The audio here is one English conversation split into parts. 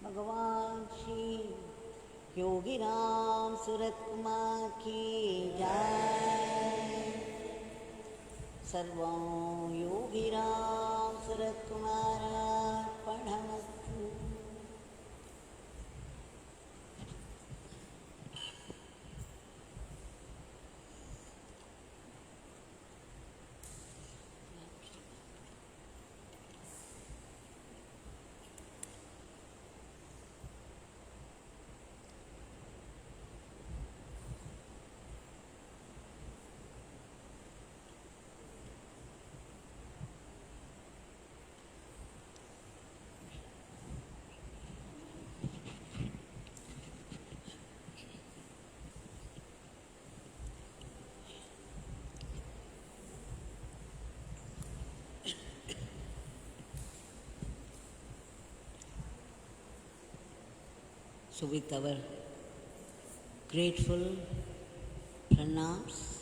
Bhagwan Shri Yogi Ramsuratkumar ki Jai. Sarvam Yogi Ramsuratkumar Arpanamastu. So with our grateful pranams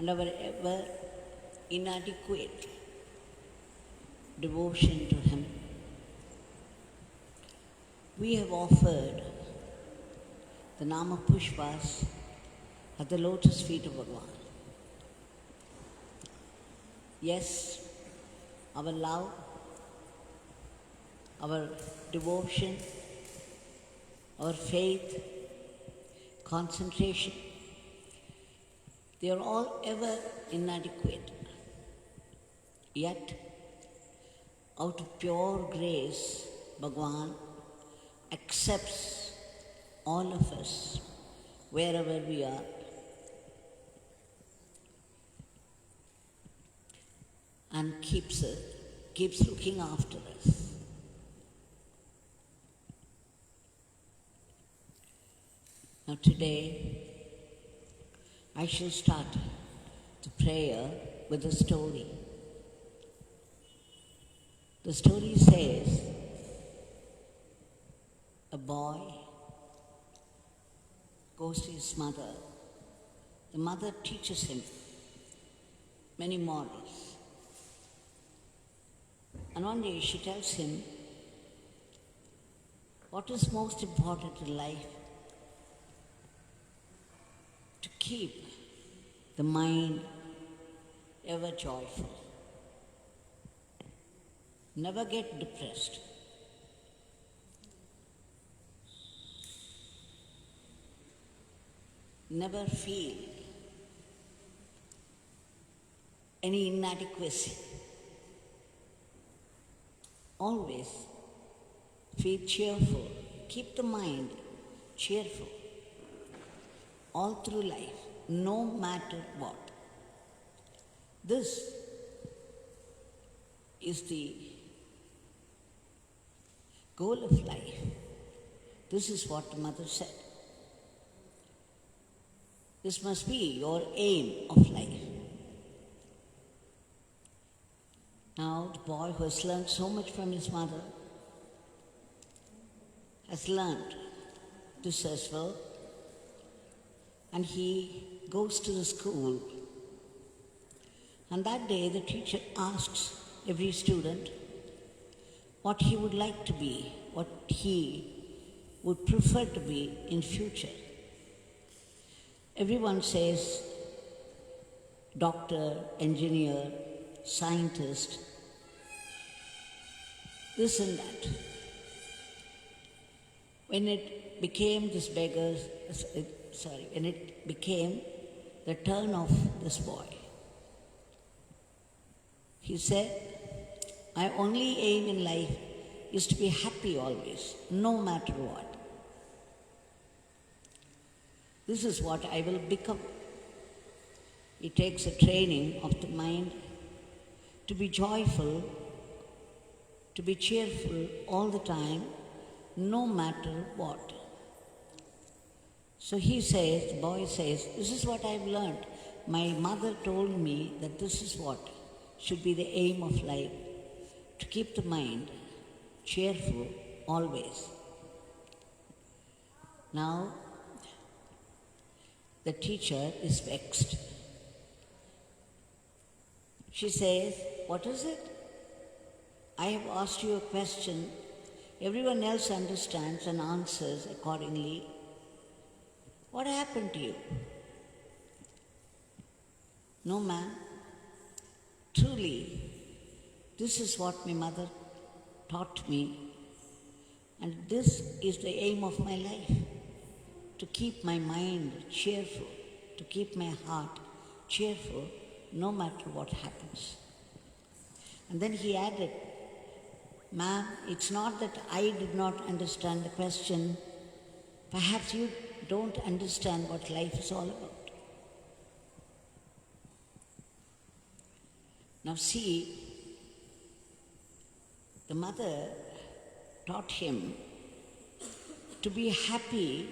and our ever inadequate devotion to Him, we have offered the Nama Pushpas at the lotus feet of Bhagwan. Yes, our love, our devotion, our faith, concentration, they are all ever inadequate. Yet, out of pure grace, Bhagwan accepts all of us wherever we are. And keeps looking after us. Now today, I shall start the prayer with a story. The story says, a boy goes to his mother. The mother teaches him many morals. And one day she tells him, what is most important in life? To keep the mind ever joyful. Never get depressed. Never feel any inadequacy. Always feel cheerful. Keep the mind cheerful all through life, no matter what. This is the goal of life. This is what the mother said. This must be your aim of life. Now, the boy who has learned so much from his mother has learned this as well, and he goes to the school. And that day, the teacher asks every student what he would like to be, what he would prefer to be in future. Everyone says doctor, engineer, scientist, this and that. When it became when it became the turn of this boy, he said, my only aim in life is to be happy always, no matter what. This is what I will become. It takes a training of the mind to be joyful, to be cheerful all the time, no matter what. So he says, the boy says, this is what I've learned. My mother told me that this is what should be the aim of life, to keep the mind cheerful always. Now, the teacher is vexed. She says, what is it? I have asked you a question, everyone else understands and answers accordingly. What happened to you? No, ma'am. Truly, this is what my mother taught me, and this is the aim of my life, to keep my mind cheerful, to keep my heart cheerful, no matter what happens. And then he added, ma'am, it's not that I did not understand the question. Perhaps you don't understand what life is all about. Now see, the mother taught him to be happy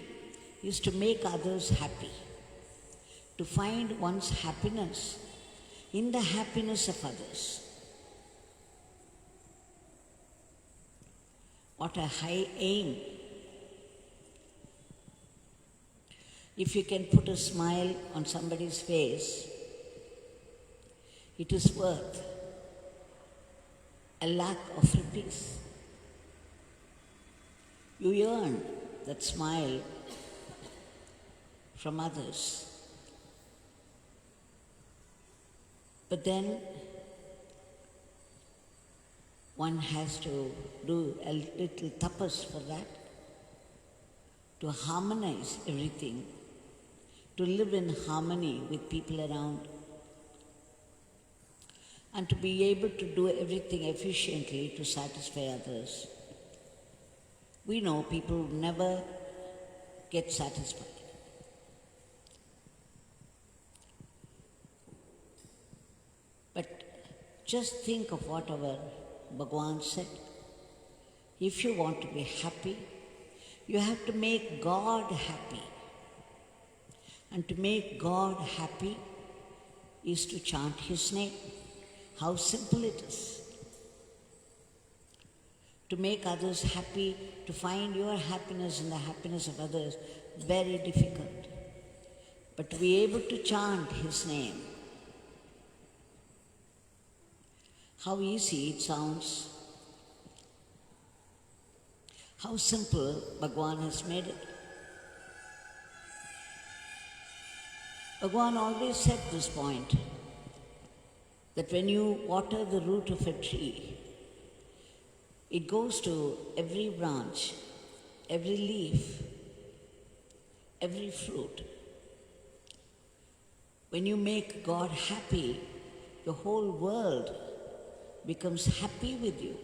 is to make others happy, to find one's happiness in the happiness of others. What a high aim. If you can put a smile on somebody's face, it is worth a lakh of rupees. You earn that smile from others. But then one has to do a little tapas for that, to harmonize everything, to live in harmony with people around, and to be able to do everything efficiently to satisfy others. We know people never get satisfied. But just think of what our Bhagwan said. If you want to be happy, you have to make God happy. And to make God happy is to chant His name. How simple it is. To make others happy, to find your happiness in the happiness of others, very difficult. But to be able to chant His name, how easy it sounds, how simple Bhagwan has made it. Bhagwan always said this point, that when you water the root of a tree, it goes to every branch, every leaf, every fruit. When you make God happy, the whole world becomes happy with you.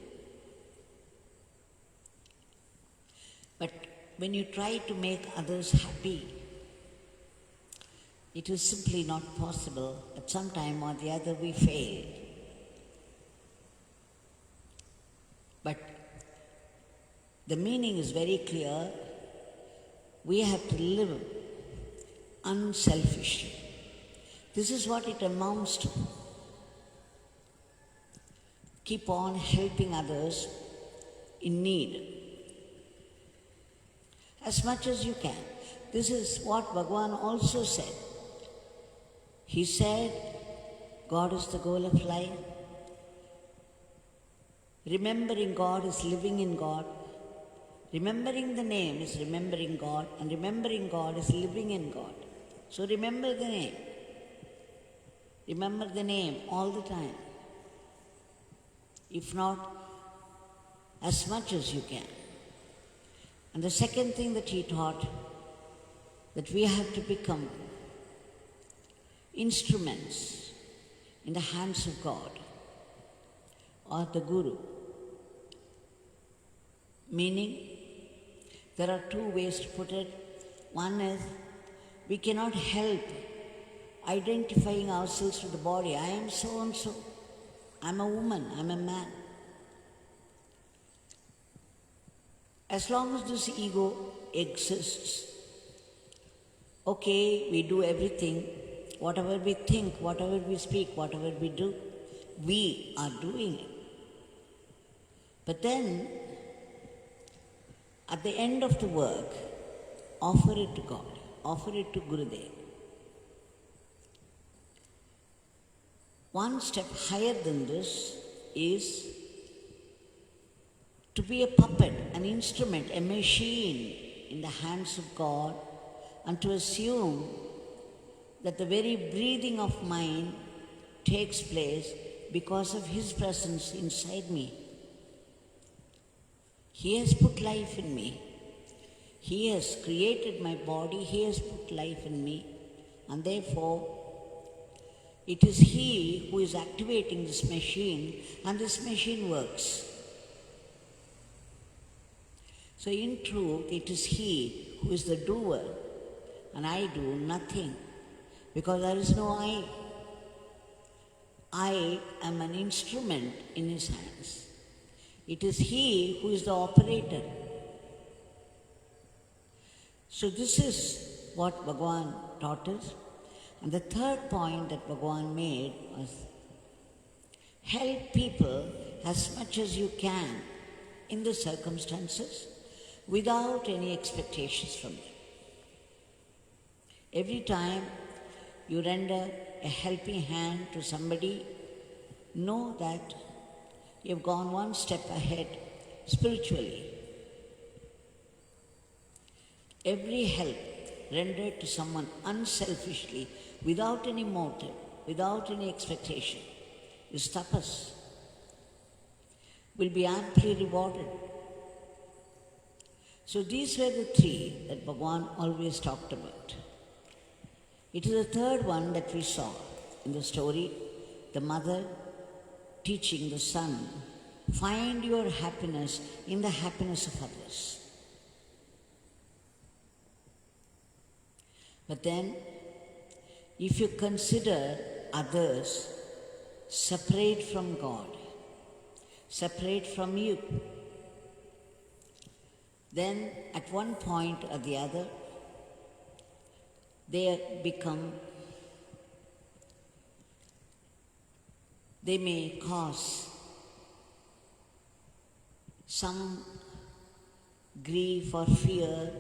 But when you try to make others happy, it is simply not possible. At some time or the other we fail. But the meaning is very clear. We have to live unselfishly. This is what it amounts to. Keep on helping others in need as much as you can. This is what Bhagwan also said. He said, God is the goal of life. Remembering God is living in God. Remembering the name is remembering God, and remembering God is living in God. So remember the name. Remember the name all the time. If not, as much as you can. And the second thing that he taught, that we have to become instruments in the hands of God or the Guru. Meaning, there are two ways to put it. One is, we cannot help identifying ourselves with the body. I am so and so. I'm a woman, I'm a man. As long as this ego exists, okay, we do everything, whatever we think, whatever we speak, whatever we do, we are doing it. But then, at the end of the work, offer it to God, offer it to Gurudev. One step higher than this is to be a puppet, an instrument, a machine in the hands of God, and to assume that the very breathing of mine takes place because of His presence inside me. He has put life in me. He has created my body. He has put life in me. And therefore, it is He who is activating this machine, and this machine works. So in truth, it is He who is the doer, and I do nothing, because there is no I. I am an instrument in His hands. It is He who is the operator. So this is what Bhagwan taught us. And the third point that Bhagwan made was, help people as much as you can in the circumstances without any expectations from them. Every time you render a helping hand to somebody, know that you've gone one step ahead spiritually. Every help rendered to someone unselfishly, without any motive, without any expectation, is tapas, will be amply rewarded. So these were the three that Bhagwan always talked about. It is the third one that we saw in the story, the mother teaching the son, find your happiness in the happiness of others. But then, if you consider others separate from God, separate from you, then at one point or the other, they may cause some grief or fear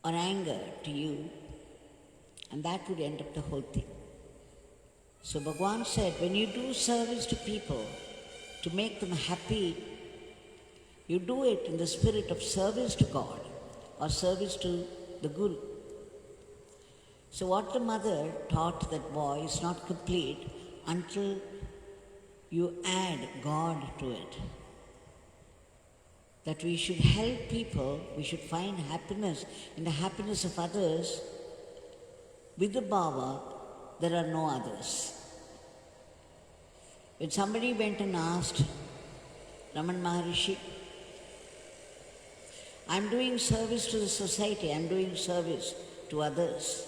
or anger to you, and that would end up the whole thing. So Bhagwan said, when you do service to people to make them happy, you do it in the spirit of service to God or service to the Guru. So what the mother taught that boy is not complete until you add God to it. That we should help people, we should find happiness in the happiness of others. With the bhava, there are no others. When somebody went and asked Raman Maharishi, I'm doing service to the society, I'm doing service to others.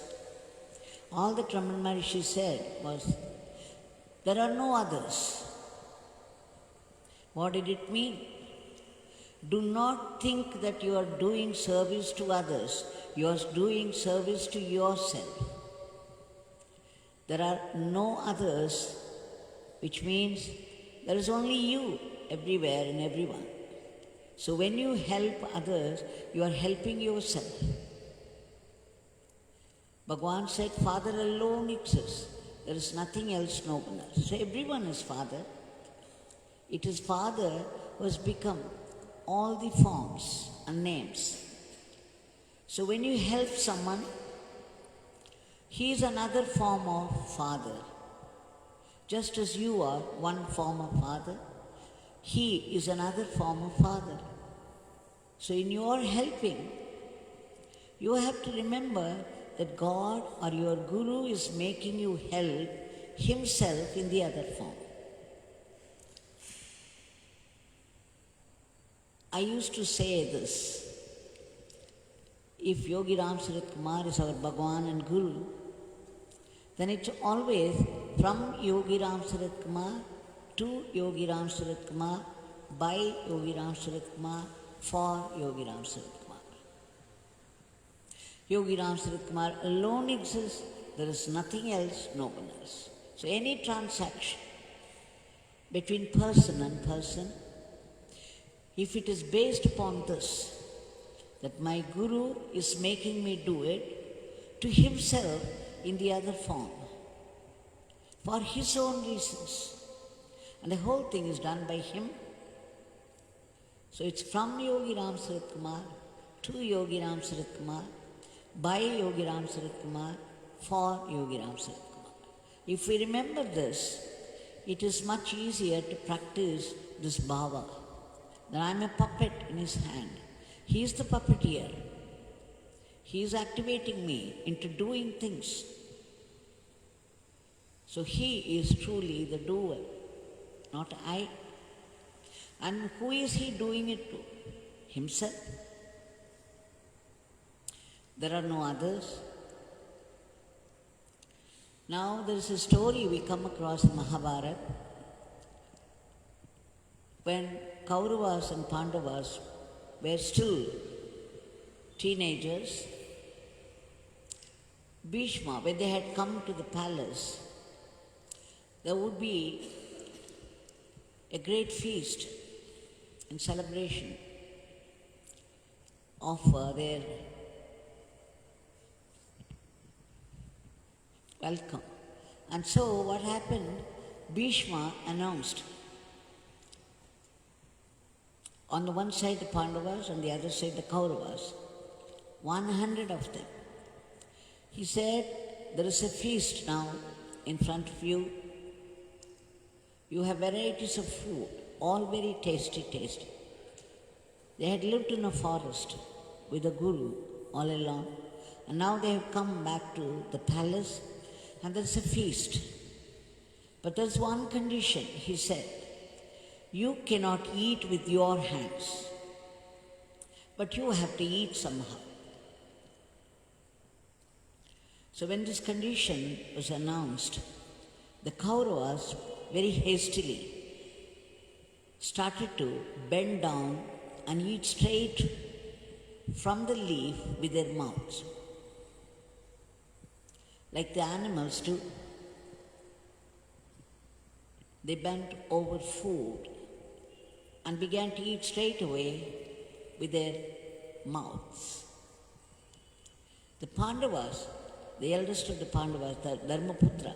All that Raman Maharishi said was, there are no others. What did it mean? Do not think that you are doing service to others. You are doing service to yourself. There are no others, which means there is only you everywhere and everyone. So when you help others, you are helping yourself. Bhagwan said, Father alone exists. There is nothing else, no one else. So everyone is Father. It is Father who has become all the forms and names. So when you help someone, he is another form of Father. Just as you are one form of Father, he is another form of Father. So in your helping, you have to remember that God or your Guru is making you help himself in the other form. I used to say this, if Yogi Ramsuratkumar is our Bhagwan and Guru, then it's always from Yogi Ramsuratkumar to Yogi Ramsuratkumar, by Yogi Ramsuratkumar, for Yogi Ramsuratkumar. Yogi Ramsuratkumar alone exists, there is nothing else, no one else. So any transaction between person and person, if it is based upon this, that my Guru is making me do it to himself in the other form, for his own reasons, and the whole thing is done by him, So it's from Yogi Ramsuratkumar to Yogi Ramsuratkumar, by Yogi Ramsuratkumar, for Yogi Ramsuratkumar. If we remember this, it is much easier to practice this bhava, that I am a puppet in his hand. He is the puppeteer. He is activating me into doing things. So he is truly the doer, not I. And who is he doing it to? Himself. There are no others. Now there is a story we come across in Mahabharata when Kauravas and Pandavas were still teenagers. Bhishma, when they had come to the palace, there would be a great feast and celebration of their welcome. And so what happened? Bhishma announced, on the one side the Pandavas, on the other side the Kauravas, 100 of them. He said, there is a feast now in front of you. You have varieties of food, all very tasty. They had lived in a forest with a guru all along, and now they have come back to the palace, and there is a feast. But there is one condition, he said. You cannot eat with your hands, but you have to eat somehow. So when this condition was announced, the Kauravas very hastily started to bend down and eat straight from the leaf with their mouths, like the animals do. They bent over food and began to eat straight away with their mouths. The Pandavas, the eldest of the Pandavas, the Dharmaputra,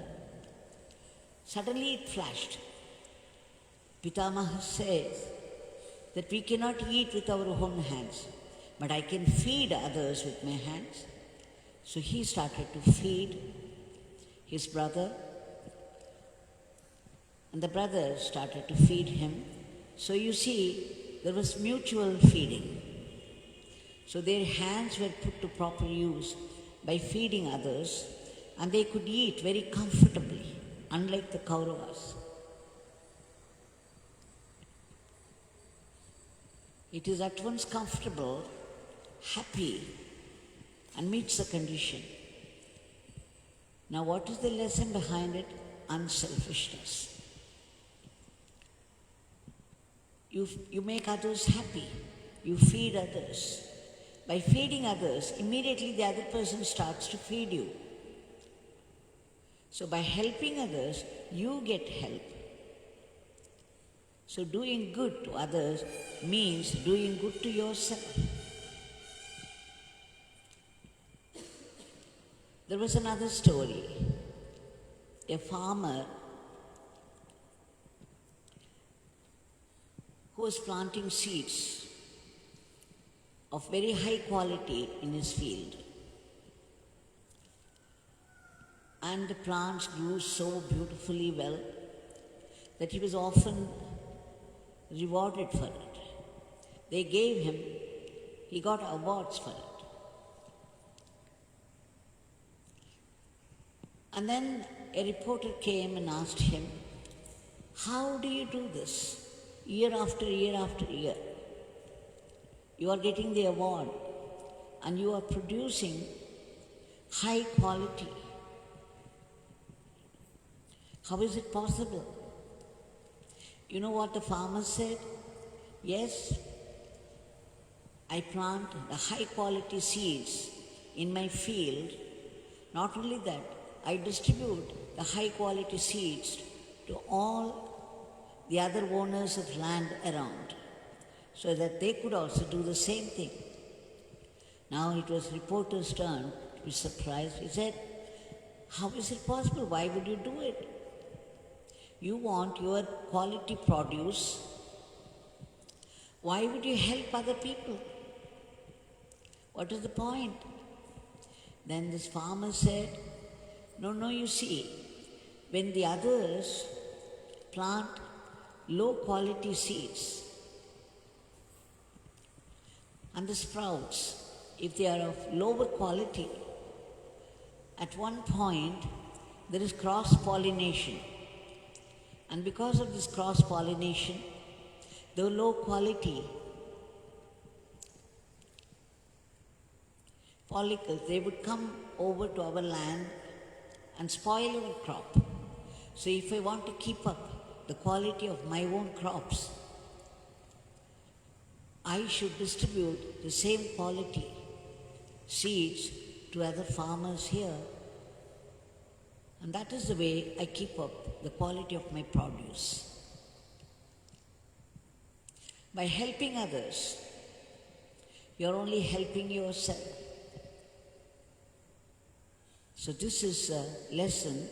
suddenly it flashed. Pitamaha says that we cannot eat with our own hands, but I can feed others with my hands. So he started to feed his brother, and the brother started to feed him. So you see, there was mutual feeding. So their hands were put to proper use by feeding others, and they could eat very comfortably, unlike the Kauravas. It is at once comfortable, happy, and meets the condition. Now what is the lesson behind it? Unselfishness. You make others happy. You feed others. By feeding others, immediately the other person starts to feed you. So by helping others, you get help. So doing good to others means doing good to yourself. There was another story. A farmer who was planting seeds of very high quality in his field. And the plants grew so beautifully well that he was often rewarded for it. They gave him, he got awards for it. And then a reporter came and asked him, how do you do this? Year after year after year. You are getting the award and you are producing high quality. How is it possible? You know what the farmer said? Yes, I plant the high quality seeds in my field. Not only that, I distribute the high quality seeds to all the other owners of land around, so that they could also do the same thing. Now it was reporter's turn to be surprised. He said, how is it possible? Why would you do it? You want your quality produce Why would you help other people? What is the point? Then this farmer said, no, you see, when the others plant low quality seeds and the sprouts, if they are of lower quality, at one point there is cross-pollination. And because of this cross-pollination, the low quality follicles, they would come over to our land and spoil our crop. So if I want to keep up the quality of my own crops, I should distribute the same quality seeds to other farmers here. And that is the way I keep up the quality of my produce. By helping others, you are only helping yourself. So this is a lesson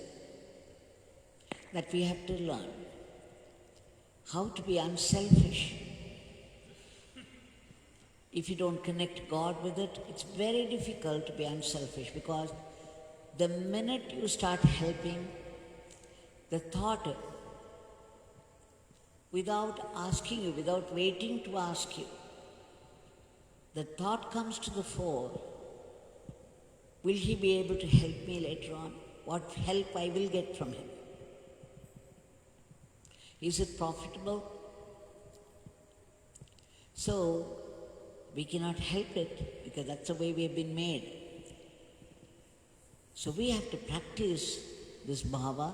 that we have to learn. How to be unselfish. If you don't connect God with it, it's very difficult to be unselfish, because the minute you start helping, the thought, without asking you, without waiting to ask you, the thought comes to the fore. Will he be able to help me later on? What help I will get from him? Is it profitable? So, we cannot help it, because that's the way we have been made. So we have to practice this bhava.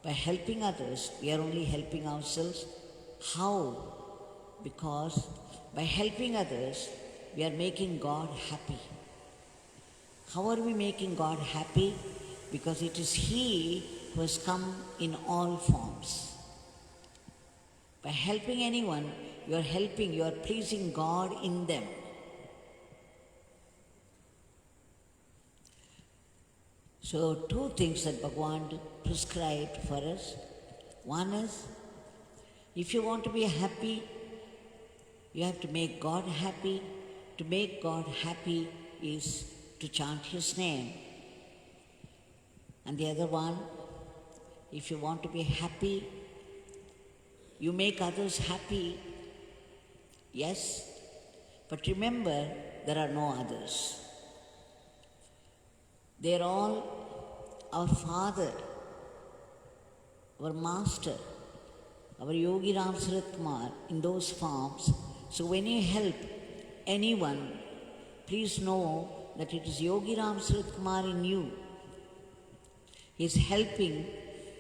By helping others, we are only helping ourselves. How? Because by helping others, we are making God happy. How are we making God happy? Because it is He who has come in all forms. By helping anyone, you are pleasing God in them. So, two things that Bhagwan prescribed for us. One is, if you want to be happy, you have to make God happy. To make God happy is to chant His name. And the other one, if you want to be happy, you make others happy. Yes, but remember, there are no others. They are all our Father, our Master, our Yogi Ramsuratkumar in those forms. So when you help anyone, please know that it is Yogi Ramsuratkumar in you. He is helping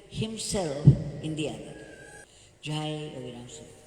himself in the other. Jai Yogi Ramsuratkumar.